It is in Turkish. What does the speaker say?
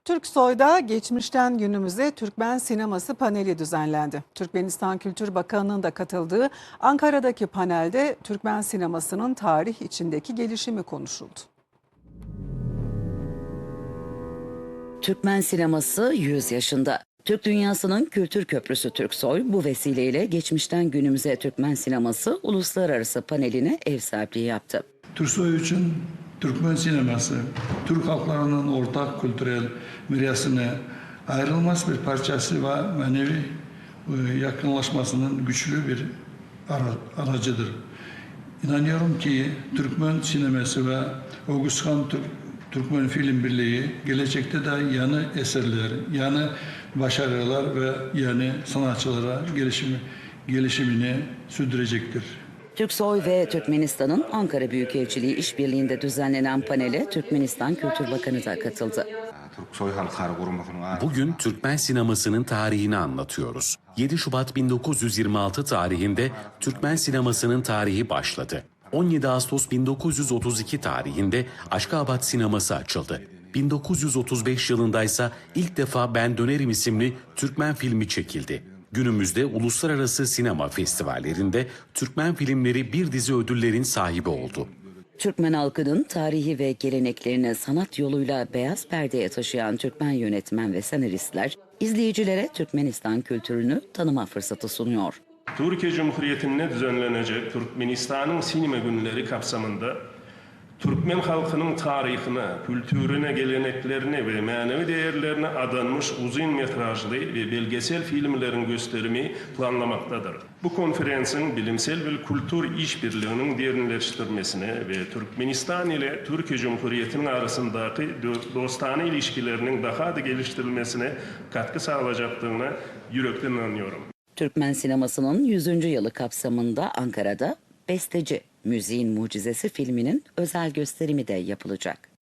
Türksoy'da geçmişten günümüze Türkmen sineması paneli düzenlendi. Türkmenistan Kültür Bakanı'nın da katıldığı Ankara'daki panelde Türkmen sinemasının tarih içindeki gelişimi konuşuldu. Türkmen sineması 100 yaşında. Türk dünyasının kültür köprüsü Türksoy bu vesileyle geçmişten günümüze Türkmen sineması uluslararası paneline ev sahipliği yaptı. Türksoy için Türkmen sineması, Türk halklarının ortak kültürel mirasının ayrılmaz bir parçası ve manevi yakınlaşmasının güçlü bir aracıdır. İnanıyorum ki Türkmen sineması ve Oğuzhan Türkmen Film Birliği gelecekte de yeni eserler, yeni başarılar ve yeni sanatçılara gelişimini sürdürecektir. Türksoy ve Türkmenistan'ın Ankara Büyükelçiliği işbirliğinde düzenlenen panele Türkmenistan Kültür Bakanı da katıldı. Bugün Türkmen sinemasının tarihini anlatıyoruz. 7 Şubat 1926 tarihinde Türkmen sinemasının tarihi başladı. 17 Ağustos 1932 tarihinde Aşkabat sineması açıldı. 1935 yılında ise ilk defa Ben Dönerim isimli Türkmen filmi çekildi. Günümüzde uluslararası sinema festivallerinde Türkmen filmleri bir dizi ödüllerin sahibi oldu. Türkmen halkının tarihi ve geleneklerini sanat yoluyla beyaz perdeye taşıyan Türkmen yönetmen ve senaristler, izleyicilere Türkmenistan kültürünü tanıma fırsatı sunuyor. Türkiye Cumhuriyeti'nde düzenlenecek Türkmenistan'ın sinema günleri kapsamında Türkmen halkının tarihine, kültürüne, geleneklerine ve manevi değerlerine adanmış uzun metrajlı ve belgesel filmlerin gösterimi planlamaktadır. Bu konferansın bilimsel ve kültür işbirliğinin derinleştirmesine ve Türkmenistan ile Türkiye Cumhuriyeti'nin arasındaki dostane ilişkilerinin daha da geliştirilmesine katkı sağlayacaktığına yürekten inanıyorum. Türkmen sinemasının 100. yılı kapsamında Ankara'da Besteci, Müziğin Mucizesi filminin özel gösterimi de yapılacak.